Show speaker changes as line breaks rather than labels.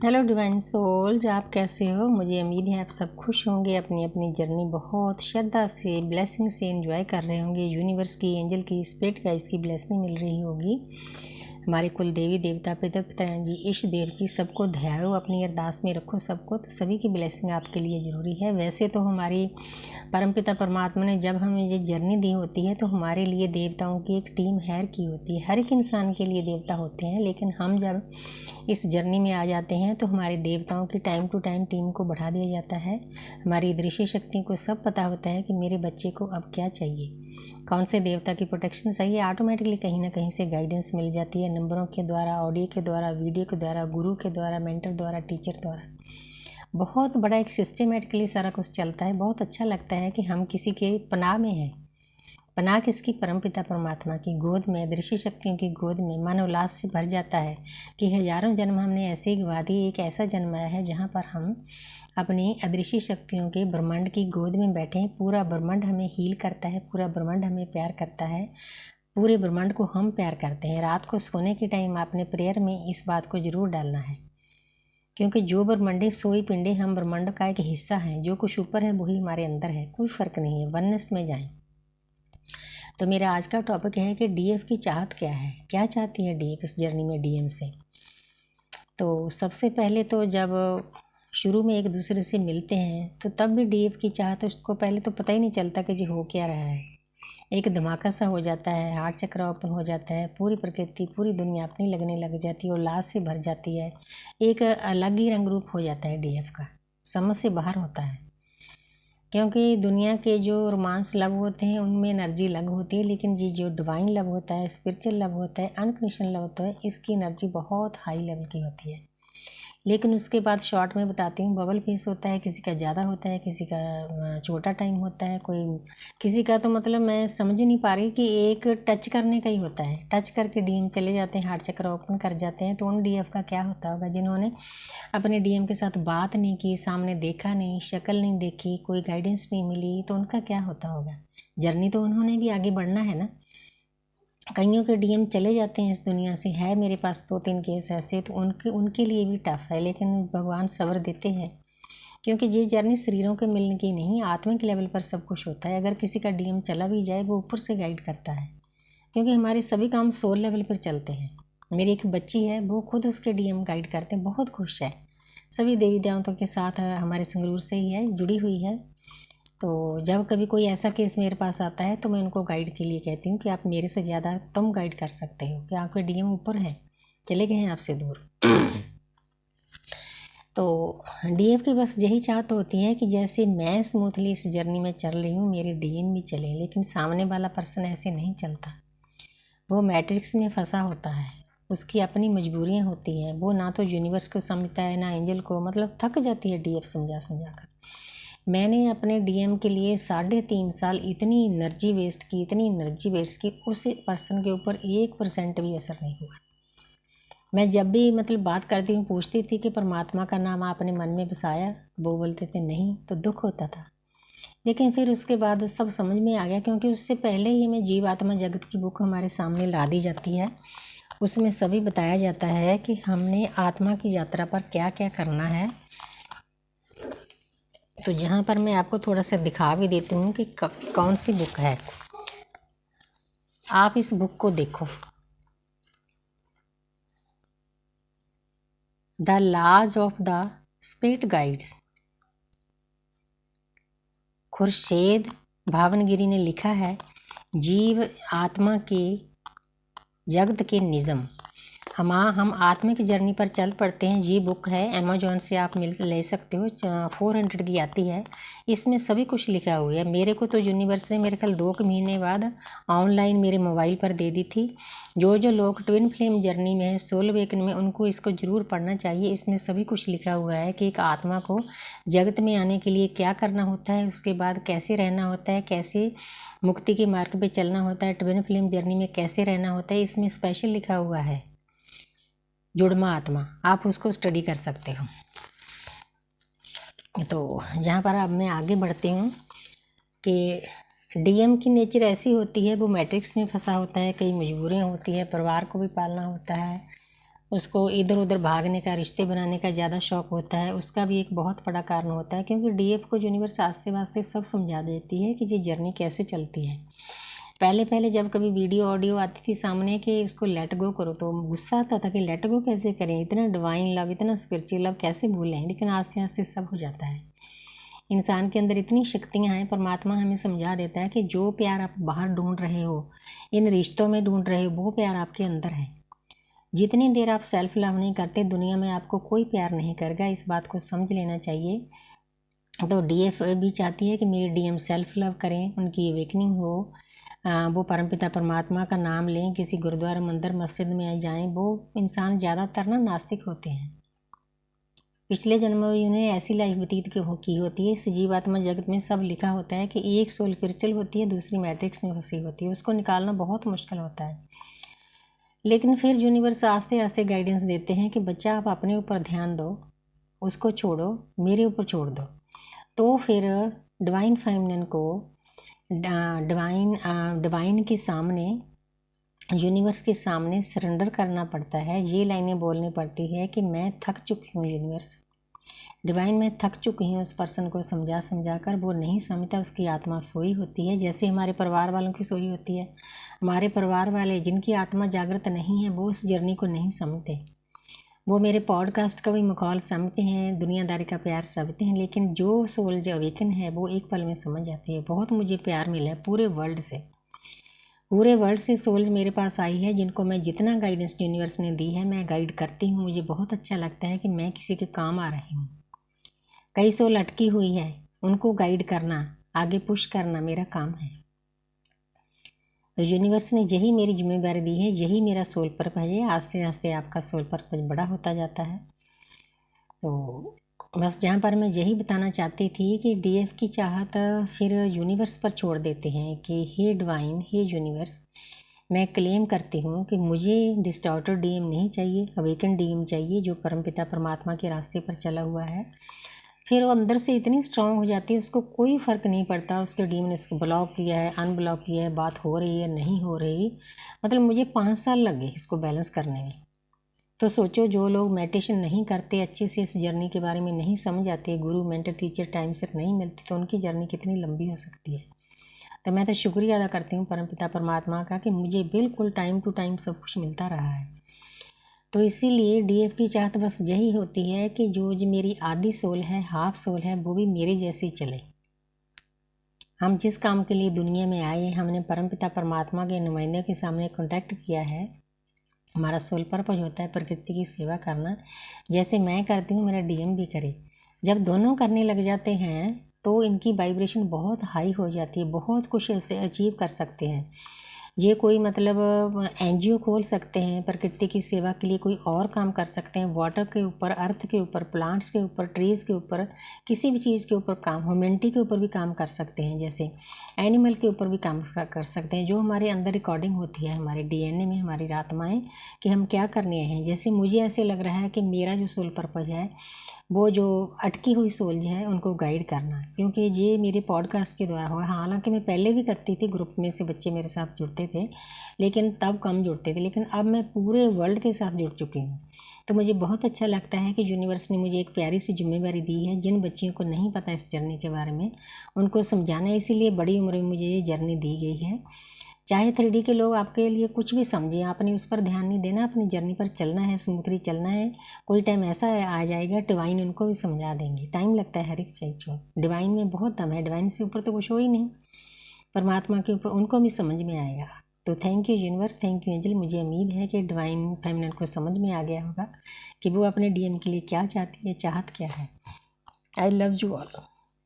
Hello divine souls, आप कैसे हो? मुझे उम्मीद है आप सब खुश होंगे, अपनी अपनी जर्नी बहुत श्रद्धा से, ब्लेसिंग से एंजॉय कर रहे होंगे। यूनिवर्स की, एंजल की, स्पिरिट गाइड्स की ब्लेसिंग मिल रही होगी। हमारे कुल देवी देवता, पितर पितराइन जी, इष्ट देव जी, सबको ध्यायो, अपनी अरदास में रखो सबको, तो सभी की ब्लेसिंग आपके लिए ज़रूरी है। वैसे तो हमारी परमपिता परमात्मा ने जब हमें ये जर्नी दी होती है तो हमारे लिए देवताओं की एक टीम हैर की होती है। हर एक इंसान के लिए देवता होते हैं, लेकिन हम जब इस जर्नी में आ जाते हैं तो हमारे देवताओं की टाइम टू टाइम टीम को बढ़ा दिया जाता है। हमारी दृश्य शक्तियों को सब पता होता है कि मेरे बच्चे को अब क्या चाहिए, कौन से देवता की प्रोटेक्शन चाहिए। ऑटोमेटिकली कहीं ना कहीं से गाइडेंस मिल जाती है, नंबरों के द्वारा, ऑडियो के द्वारा, वीडियो के द्वारा, गुरु के द्वारा, मेंटर द्वारा, टीचर द्वारा। बहुत बड़ा एक सिस्टमेटिकली सारा कुछ चलता है। बहुत अच्छा लगता है कि हम किसी के पनाह में हैं। पनाह किसकी? परमपिता परमात्मा की गोद में, दृश्य शक्तियों की गोद में। मन उल्लास से भर जाता है कि हजारों जन्म हमने ऐसे ही गवा दिए, एक ऐसा जन्म आया है जहाँ पर हम अपनी अदृश्य शक्तियों के ब्रह्मांड की गोद में बैठे हैं। पूरा ब्रह्मांड हमें हील करता है, पूरा ब्रह्मांड हमें प्यार करता है, पूरे ब्रह्मांड को हम प्यार करते हैं। रात को सोने के टाइम आपने प्रेयर में इस बात को ज़रूर डालना है, क्योंकि जो ब्रह्मांडे सोई पिंडे, हम ब्रह्मांड का एक हिस्सा हैं। जो कुछ ऊपर है वही हमारे अंदर है, कोई फ़र्क नहीं है। वननेस में जाएं। तो मेरा आज का टॉपिक है कि डीएफ की चाहत क्या है, क्या चाहती है डीएफ इस जर्नी में डीएम से। तो सबसे पहले तो जब शुरू में एक दूसरे से मिलते हैं तो तब भी डीएफ की चाहत, उसको पहले तो पता ही नहीं चलता कि जी हो क्या रहा है। एक धमाका सा हो जाता है, हार्ट चक्र ओपन हो जाता है, पूरी प्रकृति, पूरी दुनिया अपनी लगने लग जाती है, उल्लास से भर जाती है। एक अलग ही रंग रूप हो जाता है डीएफ का, समझ से बाहर होता है। क्योंकि दुनिया के जो रोमांस लव होते हैं उनमें एनर्जी अलग होती है, लेकिन जी जो डिवाइन लव होता है, स्पिरिचुअल लव होता है, अनकंडीशनल लव होता है, इसकी एनर्जी बहुत हाई लेवल की होती है। लेकिन उसके बाद शॉर्ट में बताती हूँ, बबल फेस होता है, किसी का ज़्यादा होता है, किसी का छोटा टाइम होता है, कोई किसी का तो मतलब मैं समझ ही नहीं पा रही कि एक टच करने का ही होता है। टच करके डीएम चले जाते हैं, हार्ट चक्र ओपन कर जाते हैं। तो उन डीएफ का क्या होता होगा जिन्होंने अपने डीएम के साथ बात नहीं की, सामने देखा नहीं, शक्ल नहीं देखी, कोई गाइडेंस नहीं मिली, तो उनका क्या होता होगा? जर्नी तो उन्होंने भी आगे बढ़ना है ना। कईयों के डीएम चले जाते हैं इस दुनिया से, है मेरे पास 2-3 केस ऐसे, तो उनके लिए भी टफ है, लेकिन भगवान सब्र देते हैं। क्योंकि ये जर्नी शरीरों के मिलने की नहीं, आत्मिक लेवल पर सब कुछ होता है। अगर किसी का डीएम चला भी जाए, वो ऊपर से गाइड करता है, क्योंकि हमारे सभी काम सोल लेवल पर चलते हैं। मेरी एक बच्ची है, वो खुद उसके डीएम गाइड करते हैं, बहुत खुश है। सभी देवी देवताओं के साथ हमारे संगरूर से ही है, जुड़ी हुई है। तो जब कभी कोई ऐसा केस मेरे पास आता है तो मैं उनको गाइड के लिए कहती हूँ कि आप मेरे से ज़्यादा तुम गाइड कर सकते हो, कि आपके डीएम ऊपर हैं, चले गए हैं आपसे दूर। तो डीएफ की बस यही चाहत होती है कि जैसे मैं स्मूथली इस जर्नी में चल रही हूँ, मेरे डीएम भी चले। लेकिन सामने वाला पर्सन ऐसे नहीं चलता, वो मैट्रिक्स में फंसा होता है, उसकी अपनी मजबूरियाँ होती हैं। वो ना तो यूनिवर्स को समझता है, ना एंजल को, मतलब थक जाती है डीएफ समझा समझा कर। मैंने अपने डीएम के लिए 3.5 साल इतनी एनर्जी वेस्ट की, इतनी एनर्जी वेस्ट की, उस पर्सन के ऊपर 1% भी असर नहीं हुआ। मैं जब भी मतलब बात करती हूँ, पूछती थी कि परमात्मा का नाम आपने मन में बसाया, वो बोलते थे नहीं, तो दुख होता था। लेकिन फिर उसके बाद सब समझ में आ गया, क्योंकि उससे पहले ही हमें जीव आत्मा जगत की बुक हमारे सामने ला दी जाती है। उसमें सभी बताया जाता है कि हमने आत्मा की यात्रा पर क्या क्या करना है। तो जहाँ पर मैं आपको थोड़ा सा दिखा भी देती हूँ कि कौन सी बुक है। आप इस बुक को देखो, the laws of the spirit guides. Khurshed Bhavnagiri ने लिखा है, जीव आत्मा के जगत के निज़म। हम आत्मिक जर्नी पर चल पड़ते हैं। ये बुक है, अमेजोन से आप ले सकते हो, 400 की आती है। इसमें सभी कुछ लिखा हुआ है। मेरे को तो यूनिवर्स ने मेरे ख्याल 2 महीने बाद ऑनलाइन मेरे मोबाइल पर दे दी थी। जो लोग ट्विन फ्लेम जर्नी में है, सोल अवेकन में, उनको इसको ज़रूर पढ़ना चाहिए। इसमें सभी कुछ लिखा हुआ है कि एक आत्मा को जगत में आने के लिए क्या करना होता है, उसके बाद कैसे रहना होता है, कैसे मुक्ति के मार्ग पर चलना होता है, ट्विन फ्लेम जर्नी में कैसे रहना होता है। इसमें स्पेशल लिखा हुआ है जुड़मा आत्मा, आप उसको स्टडी कर सकते हो। तो जहाँ पर अब मैं आगे बढ़ती हूँ कि डीएम की नेचर ऐसी होती है, वो मैट्रिक्स में फंसा होता है, कई मजबूरियाँ होती है, परिवार को भी पालना होता है, उसको इधर उधर भागने का, रिश्ते बनाने का ज़्यादा शौक़ होता है, उसका भी एक बहुत बड़ा कारण होता है। क्योंकि डीएफ को यूनिवर्स आस्ते आस्ते सब समझा देती है कि ये जर्नी कैसे चलती है। पहले पहले जब कभी वीडियो ऑडियो आती थी सामने कि उसको लेट गो करो, तो गुस्सा आता था कि लेट गो कैसे करें, इतना डिवाइन लव, इतना स्पिरिचुअल लव कैसे भूलें। लेकिन आस्ते आस्ते सब हो जाता है। इंसान के अंदर इतनी शक्तियाँ हैं, परमात्मा हमें समझा देता है कि जो प्यार आप बाहर ढूंढ रहे हो, इन रिश्तों में ढूंढ रहे हो, वो प्यार आपके अंदर है। जितनी देर आप सेल्फ लव नहीं करते, दुनिया में आपको कोई प्यार नहीं करेगा। इस बात को समझ लेना चाहिए। तो डीएफ भी चाहती है कि मेरे डीएम सेल्फ लव करें, उनकी अवेकनिंग हो, वो परमपिता परमात्मा का नाम लें, किसी गुरुद्वारा मंदिर मस्जिद में जाएं। वो इंसान ज़्यादातर ना नास्तिक होते हैं। पिछले जन्मों में उन्हें ऐसी लाइफ व्यतीत की होती है। इस जीवात्मा जगत में सब लिखा होता है कि एक सोल स्पिरिचुअल होती है, दूसरी मैट्रिक्स में फंसी होती है। उसको निकालना बहुत मुश्किल होता है। लेकिन फिर यूनिवर्स आस्ते आस्ते गाइडेंस देते हैं कि बच्चा आप अपने ऊपर ध्यान दो, उसको छोड़ो, मेरे ऊपर छोड़ दो। तो फिर डिवाइन फेमिनिन को डिवाइन के सामने, यूनिवर्स के सामने सरेंडर करना पड़ता है। ये लाइनें बोलनी पड़ती है कि मैं थक चुकी हूँ यूनिवर्स, डिवाइन मैं थक चुकी हूँ। उस पर्सन को समझा कर वो नहीं समझता, उसकी आत्मा सोई होती है। जैसे हमारे परिवार वालों की सोई होती है, हमारे परिवार वाले जिनकी आत्मा जागृत नहीं है वो उस जर्नी को नहीं समझते। वो मेरे पॉडकास्ट का भी मखौल समझते हैं, दुनियादारी का प्यार समझते हैं, लेकिन जो सोल जो अवेकन है वो एक पल में समझ जाती है। बहुत मुझे प्यार मिला है पूरे वर्ल्ड से, पूरे वर्ल्ड से सोल्स मेरे पास आई है जिनको मैं जितना गाइडेंस यूनिवर्स ने दी है मैं गाइड करती हूँ। मुझे बहुत अच्छा लगता है कि मैं किसी के काम आ रही हूँ। कई सोल अटकी हुई है, उनको गाइड करना, आगे पुश करना मेरा काम है। तो यूनिवर्स ने यही मेरी जिम्मेदारी दी है, यही मेरा सोल पर्पस है। आस्ते आस्ते आपका सोल पर्पस बड़ा होता जाता है। तो बस जहाँ पर मैं यही बताना चाहती थी कि डीएफ की चाहत फिर यूनिवर्स पर छोड़ देते हैं कि हे डिवाइन, हे यूनिवर्स, मैं क्लेम करती हूँ कि मुझे डिस्टॉर्टेड डीएम नहीं चाहिए, अवेकन डीएम चाहिए जो परमपिता परमात्मा के रास्ते पर चला हुआ है। फिर वो अंदर से इतनी स्ट्रांग हो जाती है, उसको कोई फ़र्क नहीं पड़ता उसके डीएम ने उसको ब्लॉक किया है, अनब्लॉक किया है, बात हो रही है नहीं हो रही। मतलब मुझे 5 साल लग गए इसको बैलेंस करने में। तो सोचो, जो लोग मेडिटेशन नहीं करते, अच्छे से इस जर्नी के बारे में नहीं समझ आते, गुरु मेंटर टीचर टाइम से नहीं मिलती, तो उनकी जर्नी कितनी लंबी हो सकती है। तो मैं तो शुक्रिया अदा करती हूँ परमपिता परमात्मा का कि मुझे बिल्कुल टाइम टू टाइम सब कुछ मिलता रहा है। तो इसीलिए डीएफ की चाहत बस यही होती है कि जो मेरी आधी सोल है, हाफ सोल है, वो भी मेरे जैसे चले। हम जिस काम के लिए दुनिया में आए, हमने परमपिता परमात्मा के नुमाइंदे के सामने कॉन्टैक्ट किया है। हमारा सोल पर्पस होता है प्रकृति की सेवा करना। जैसे मैं करती हूँ, मेरा डीएम भी करे। जब दोनों करने लग जाते हैं तो इनकी वाइब्रेशन बहुत हाई हो जाती है, बहुत कुछ ऐसे अचीव कर सकते हैं। ये कोई मतलब एनजीओ खोल सकते हैं, प्रकृति की सेवा के लिए कोई और काम कर सकते हैं, वाटर के ऊपर, अर्थ के ऊपर, प्लांट्स के ऊपर, ट्रीज़ के ऊपर, किसी भी चीज़ के ऊपर काम, ह्यूमैनिटी के ऊपर भी काम कर सकते हैं, जैसे एनिमल के ऊपर भी काम कर सकते हैं। जो हमारे अंदर रिकॉर्डिंग होती है हमारे डीएनए में, हमारी आत्माएं, कि हम क्या करने आए हैं। जैसे मुझे ऐसे लग रहा है कि मेरा जो सोल पर्पस है वो जो अटकी हुई सोल जो है उनको गाइड करना, क्योंकि ये मेरे पॉडकास्ट के द्वारा हुआ। हालांकि मैं पहले भी करती थी, ग्रुप में से बच्चे मेरे साथ जुड़ते थे, लेकिन तब कम जुड़ते थे, लेकिन अब मैं पूरे वर्ल्ड के साथ जुड़ चुकी हूँ। तो मुझे बहुत अच्छा लगता है कि यूनिवर्स ने मुझे एक प्यारी सी जिम्मेदारी दी है। जिन बच्चियों को नहीं पता इस जर्नी के बारे में उनको समझाना है, इसीलिए बड़ी उम्र में मुझे ये जर्नी दी गई है। चाहे 3D के लोग आपके लिए कुछ भी समझें, आपने उस पर ध्यान नहीं देना, अपनी जर्नी पर चलना है, स्मूथली चलना है। कोई टाइम ऐसा आ जाएगा डिवाइन उनको भी समझा देंगे। टाइम लगता है हर एक चीज़ को, डिवाइन में बहुत दम है, डिवाइन से ऊपर तो कुछ हो ही नहीं, परमात्मा के ऊपर उनको भी समझ में आएगा। तो thank you universe, thank you angel. मुझे उम्मीद है कि डिवाइन फेमिनिन को समझ में आ गया होगा कि वो अपने डीएम के लिए क्या चाहती है, चाहत क्या है। I love you all.